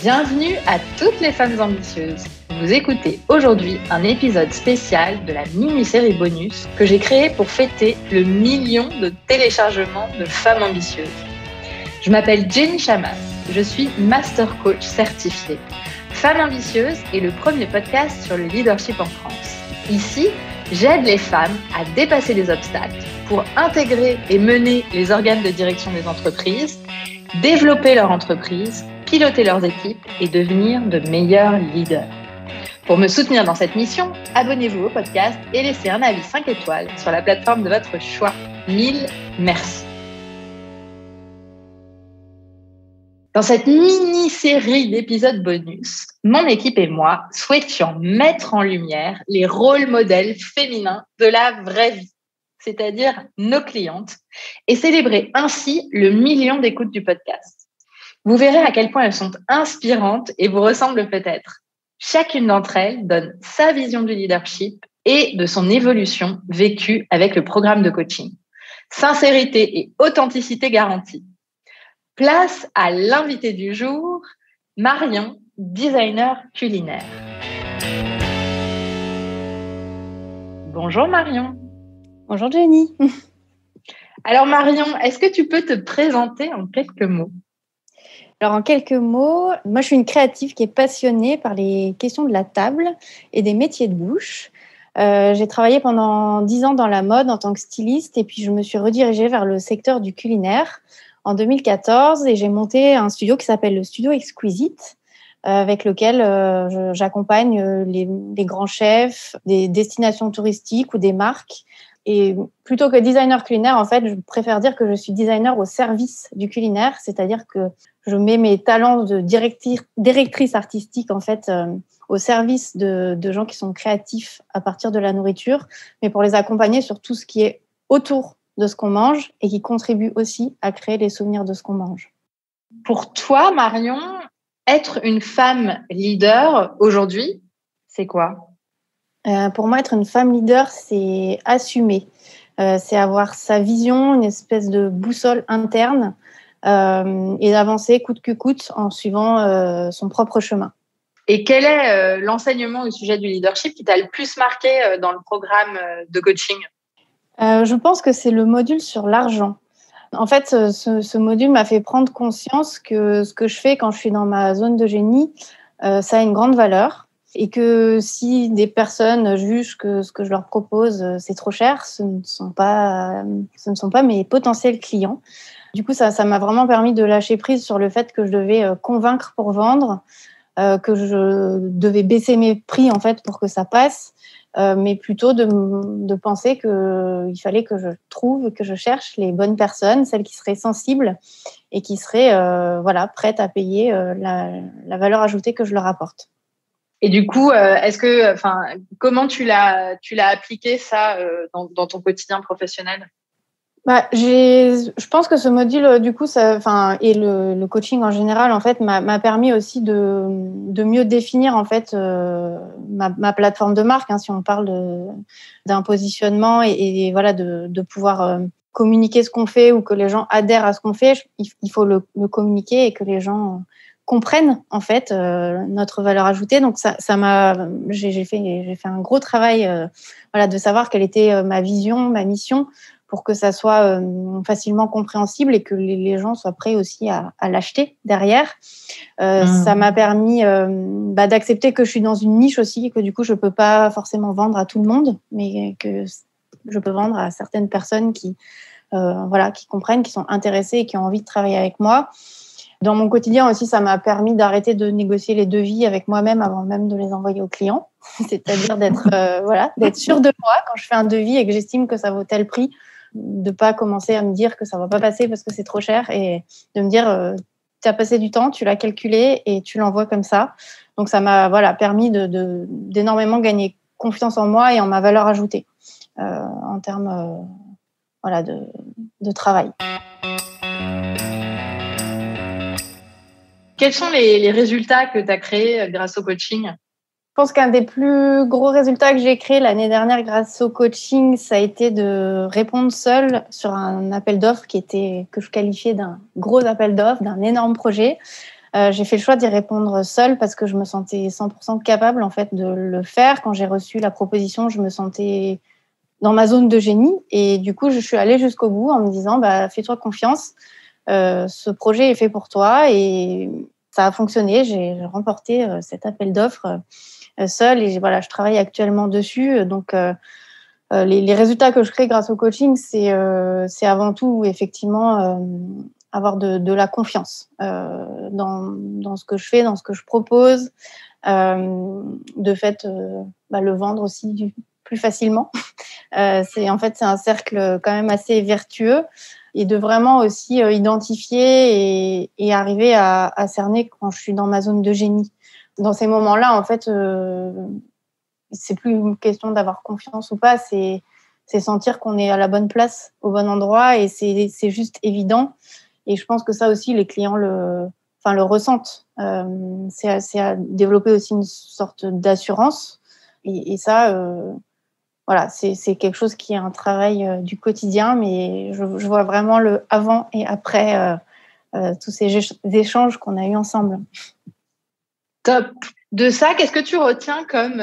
Bienvenue à toutes les femmes ambitieuses. Vous écoutez aujourd'hui un épisode spécial de la mini-série bonus que j'ai créée pour fêter le 1 million de téléchargements de femmes ambitieuses. Je m'appelle Jenny Chamas, je suis Master Coach certifiée. Femme ambitieuse est le premier podcast sur le leadership en France. Ici, j'aide les femmes à dépasser les obstacles pour intégrer et mener les organes de direction des entreprises, développer leur entreprise, piloter leurs équipes et devenir de meilleurs leaders. Pour me soutenir dans cette mission, abonnez-vous au podcast et laissez un avis 5 étoiles sur la plateforme de votre choix. 1000 merci. Dans cette mini-série d'épisodes bonus, mon équipe et moi souhaitions mettre en lumière les rôles modèles féminins de la vraie vie, c'est-à-dire nos clientes, et célébrer ainsi le 1 million d'écoutes du podcast. Vous verrez à quel point elles sont inspirantes et vous ressemblent peut-être. Chacune d'entre elles donne sa vision du leadership et de son évolution vécue avec le programme de coaching. Sincérité et authenticité garantie. Place à l'invité du jour, Marion, designer culinaire. Bonjour Marion. Bonjour Jenny. Alors Marion, est-ce que tu peux te présenter en quelques mots ? Alors en quelques mots, moi je suis une créative qui est passionnée par les questions de la table et des métiers de bouche. J'ai travaillé pendant 10 ans dans la mode en tant que styliste et puis je me suis redirigée vers le secteur du culinaire en 2014 et j'ai monté un studio qui s'appelle le Studio Exquisite avec lequel j'accompagne les grands chefs, des destinations touristiques ou des marques. Et plutôt que designer culinaire, en fait, je préfère dire que je suis designer au service du culinaire, c'est-à-dire que je mets mes talents de directrice artistique en fait au service de gens qui sont créatifs à partir de la nourriture, mais pour les accompagner sur tout ce qui est autour de ce qu'on mange et qui contribue aussi à créer les souvenirs de ce qu'on mange. Pour toi, Marion, être une femme leader aujourd'hui, c'est quoi ? Pour moi, être une femme leader, c'est assumer. C'est avoir sa vision, une espèce de boussole interne et d'avancer coûte que coûte en suivant son propre chemin. Et quel est l'enseignement au sujet du leadership qui t'a le plus marqué dans le programme de coaching ? Je pense que c'est le module sur l'argent. En fait, ce module m'a fait prendre conscience que ce que je fais quand je suis dans ma zone de génie, ça a une grande valeur. Et que si des personnes jugent que ce que je leur propose, c'est trop cher, ce ne sont pas mes potentiels clients. Du coup, ça m'a vraiment permis de lâcher prise sur le fait que je devais convaincre pour vendre, que je devais baisser mes prix en fait pour que ça passe, mais plutôt de penser qu'il fallait que je trouve, que je cherche les bonnes personnes, celles qui seraient sensibles et qui seraient prêtes à payer la valeur ajoutée que je leur apporte. Et du coup, comment tu l'as appliqué ça dans ton quotidien professionnel ? Je pense que ce module, du coup, et le coaching en général, en fait, m'a permis aussi de mieux définir en fait ma plateforme de marque. Si on parle d'un positionnement et voilà de pouvoir communiquer ce qu'on fait ou que les gens adhèrent à ce qu'on fait, il faut le communiquer et que les gens comprennent en fait notre valeur ajoutée. Donc j'ai fait un gros travail de savoir quelle était ma vision, ma mission pour que ça soit facilement compréhensible et que les gens soient prêts aussi à l'acheter derrière. Ça m'a permis d'accepter que je suis dans une niche aussi et que du coup je peux pas forcément vendre à tout le monde, mais que je peux vendre à certaines personnes qui comprennent, qui sont intéressées et qui ont envie de travailler avec moi. Dans mon quotidien aussi, ça m'a permis d'arrêter de négocier les devis avec moi-même avant même de les envoyer aux clients. C'est-à-dire d'être sûre de moi quand je fais un devis et que j'estime que ça vaut tel prix, de pas commencer à me dire que ça va pas passer parce que c'est trop cher et de me dire tu as passé du temps, tu l'as calculé et tu l'envoies comme ça. Donc ça m'a permis d'énormément gagner confiance en moi et en ma valeur ajoutée en termes de travail. Quels sont les résultats que tu as créés grâce au coaching ? Je pense qu'un des plus gros résultats que j'ai créé l'année dernière grâce au coaching, ça a été de répondre seule sur un appel d'offres que je qualifiais d'un gros appel d'offres, d'un énorme projet. J'ai fait le choix d'y répondre seule parce que je me sentais 100% capable en fait de le faire. Quand j'ai reçu la proposition, je me sentais dans ma zone de génie et du coup, je suis allée jusqu'au bout en me disant fais-toi confiance, ce projet est fait pour toi et ça a fonctionné. J'ai remporté cet appel d'offres seule et voilà, je travaille actuellement dessus. Donc, les résultats que je crée grâce au coaching, c'est avant tout effectivement avoir de la confiance dans ce que je fais, dans ce que je propose, de fait le vendre aussi plus facilement. C'est un cercle quand même assez vertueux et de vraiment aussi identifier et arriver à cerner quand je suis dans ma zone de génie. Dans ces moments-là, en fait, c'est plus une question d'avoir confiance ou pas, c'est sentir qu'on est à la bonne place, au bon endroit et c'est juste évident. Et je pense que ça aussi, les clients le ressentent. C'est à développer aussi une sorte d'assurance. Et ça, voilà, c'est quelque chose qui est un travail du quotidien, mais je vois vraiment le avant et après tous ces échanges qu'on a eus ensemble. Top. De ça, qu'est-ce que tu retiens comme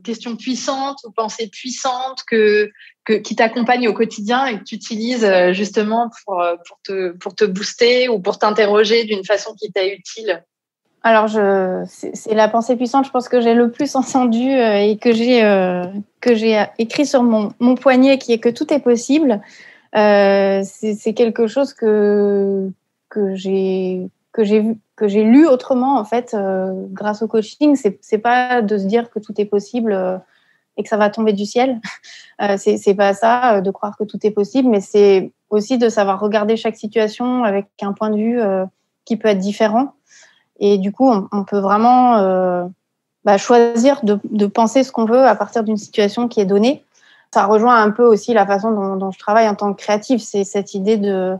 question puissante ou pensée puissante qui t'accompagne au quotidien et que tu utilises justement pour te booster ou pour t'interroger d'une façon qui t'est utile? Alors, c'est la pensée puissante, je pense que j'ai le plus entendu et que j'ai écrit sur mon poignet, qui est que tout est possible. C'est quelque chose que j'ai lu autrement en fait grâce au coaching. C'est pas de se dire que tout est possible et que ça va tomber du ciel. C'est pas ça, de croire que tout est possible, mais c'est aussi de savoir regarder chaque situation avec un point de vue qui peut être différent. Et du coup, on peut vraiment choisir de penser ce qu'on veut à partir d'une situation qui est donnée. Ça rejoint un peu aussi la façon dont je travaille en tant que créative. C'est cette idée de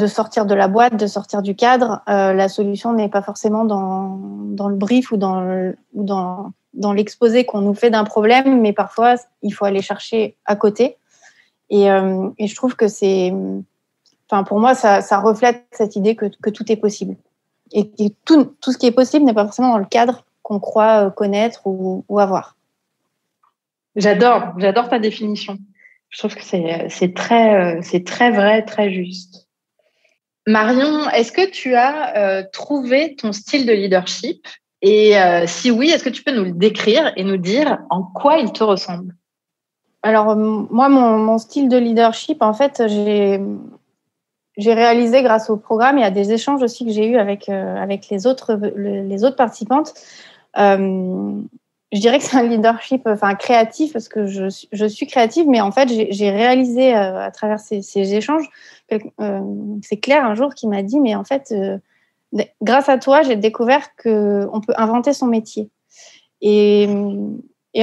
sortir de la boîte, de sortir du cadre. La solution n'est pas forcément dans le brief ou dans l'exposé qu'on nous fait d'un problème, mais parfois, il faut aller chercher à côté. Et je trouve que pour moi, ça reflète cette idée que tout est possible. Et tout ce qui est possible n'est pas forcément dans le cadre qu'on croit connaître ou avoir. J'adore ta définition. Je trouve que c'est très vrai, très juste. Marion, est-ce que tu as trouvé ton style de leadership? Et si oui, est-ce que tu peux nous le décrire et nous dire en quoi il te ressemble? Alors, moi, mon style de leadership, en fait, j'ai réalisé grâce au programme et à des échanges aussi que j'ai eus avec les autres participantes. Je dirais que c'est un leadership créatif parce que je suis créative, mais en fait, j'ai réalisé à travers ces échanges, c'est Claire un jour qui m'a dit, mais en fait, grâce à toi, j'ai découvert qu'on peut inventer son métier. Et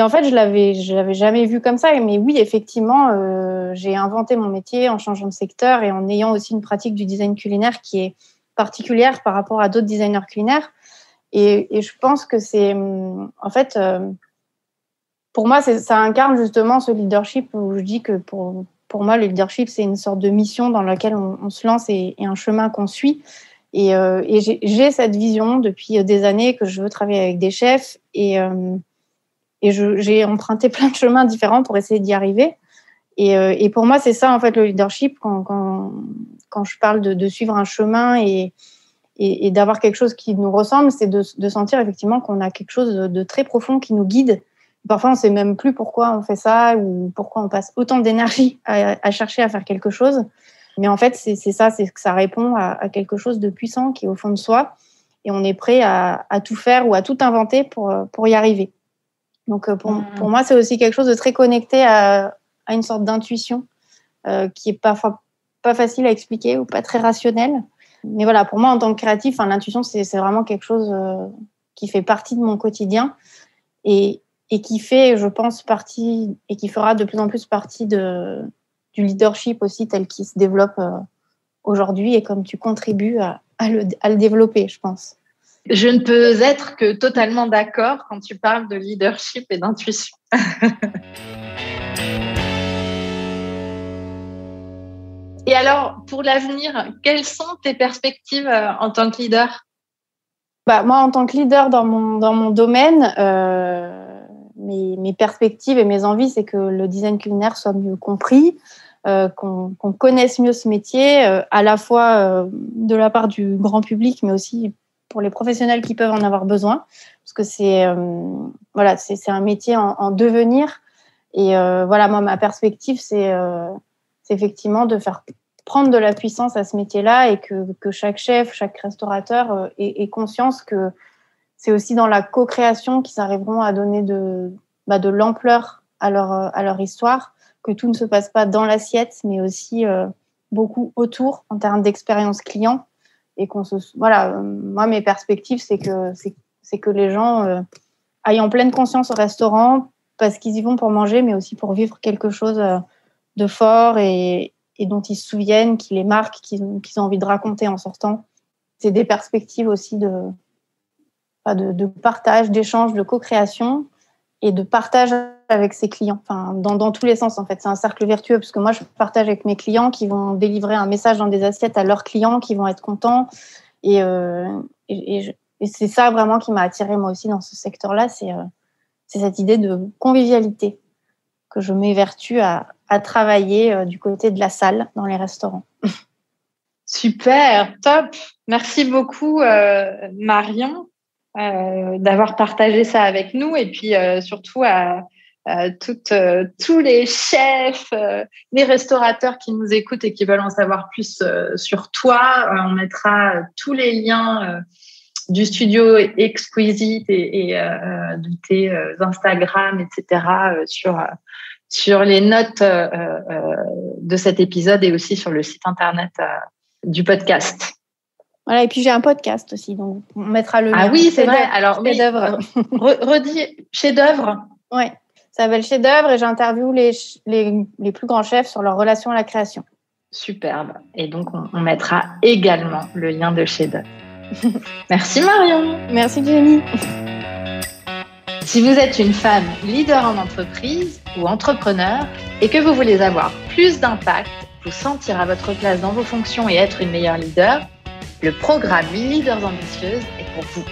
en fait, je l'avais jamais vu comme ça. Mais oui, effectivement, j'ai inventé mon métier en changeant de secteur et en ayant aussi une pratique du design culinaire qui est particulière par rapport à d'autres designers culinaires. Et je pense que c'est, en fait, pour moi, ça incarne justement ce leadership où je dis que pour moi, le leadership, c'est une sorte de mission dans laquelle on se lance et un chemin qu'on suit. Et j'ai cette vision depuis des années que je veux travailler avec des chefs et j'ai emprunté plein de chemins différents pour essayer d'y arriver. Et pour moi, c'est ça, en fait, le leadership, quand je parle de suivre un chemin et d'avoir quelque chose qui nous ressemble, c'est de sentir effectivement qu'on a quelque chose de très profond qui nous guide. Parfois, on ne sait même plus pourquoi on fait ça ou pourquoi on passe autant d'énergie à chercher à faire quelque chose. Mais en fait, c'est ça, c'est que ça répond à quelque chose de puissant qui est au fond de soi et on est prêt à tout faire ou à tout inventer pour y arriver. Donc, pour moi, c'est aussi quelque chose de très connecté à une sorte d'intuition qui est parfois pas facile à expliquer ou pas très rationnelle. Mais voilà, pour moi, en tant que créatif, l'intuition, c'est vraiment quelque chose qui fait partie de mon quotidien et qui fait, je pense, partie et qui fera de plus en plus partie du leadership aussi tel qu'il se développe aujourd'hui et comme tu contribues à le développer, je pense. Je ne peux être que totalement d'accord quand tu parles de leadership et d'intuition. Et alors, pour l'avenir, quelles sont tes perspectives en tant que leader ? Moi, en tant que leader dans mon domaine, mes perspectives et mes envies, c'est que le design culinaire soit mieux compris, qu'on connaisse mieux ce métier, à la fois de la part du grand public, mais aussi pour les professionnels qui peuvent en avoir besoin, parce que c'est un métier en devenir. Et moi, ma perspective, c'est effectivement de faire prendre de la puissance à ce métier-là et que chaque chef, chaque restaurateur ait conscience que c'est aussi dans la co-création qu'ils arriveront à donner de l'ampleur à leur histoire, que tout ne se passe pas dans l'assiette, mais aussi beaucoup autour en termes d'expérience client. Et moi, mes perspectives, c'est que les gens aillent en pleine conscience au restaurant parce qu'ils y vont pour manger, mais aussi pour vivre quelque chose de fort et dont ils se souviennent, qui les marque, qu'ils ont envie de raconter en sortant. C'est des perspectives aussi de partage, d'échange, de co-création et de partage avec ses clients. Enfin, dans tous les sens, en fait. C'est un cercle vertueux parce que moi, je partage avec mes clients qui vont délivrer un message dans des assiettes à leurs clients qui vont être contents. Et c'est ça vraiment qui m'a attirée moi aussi dans ce secteur-là. C'est cette idée de convivialité que je m'évertue à travailler du côté de la salle dans les restaurants. Super, top. Merci beaucoup, Marion, d'avoir partagé ça avec nous et puis surtout à tous les chefs, les restaurateurs qui nous écoutent et qui veulent en savoir plus sur toi. On mettra tous les liens du studio Exquisite et de tes Instagram, etc. sur les notes de cet épisode et aussi sur le site internet du podcast. Voilà, et puis j'ai un podcast aussi, donc on mettra le lien. Ah oui, c'est vrai. Alors, chef-d'œuvre. Redis, chef-d'œuvre. Oui, ça s'appelle chef-d'œuvre et j'interviewe les plus grands chefs sur leur relation à la création. Superbe. Et donc, on mettra également le lien de chef-d'œuvre. Merci Marion. Merci Jenny. Si vous êtes une femme leader en entreprise ou entrepreneur et que vous voulez avoir plus d'impact, vous sentir à votre place dans vos fonctions et être une meilleure leader, le programme Leaders Ambitieuses est pour vous.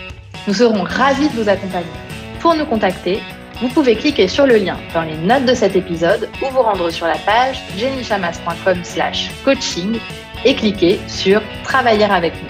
Nous serons ravis de vous accompagner. Pour nous contacter, vous pouvez cliquer sur le lien dans les notes de cet épisode ou vous rendre sur la page jennychamas.com/coaching et cliquer sur « Travailler avec nous ».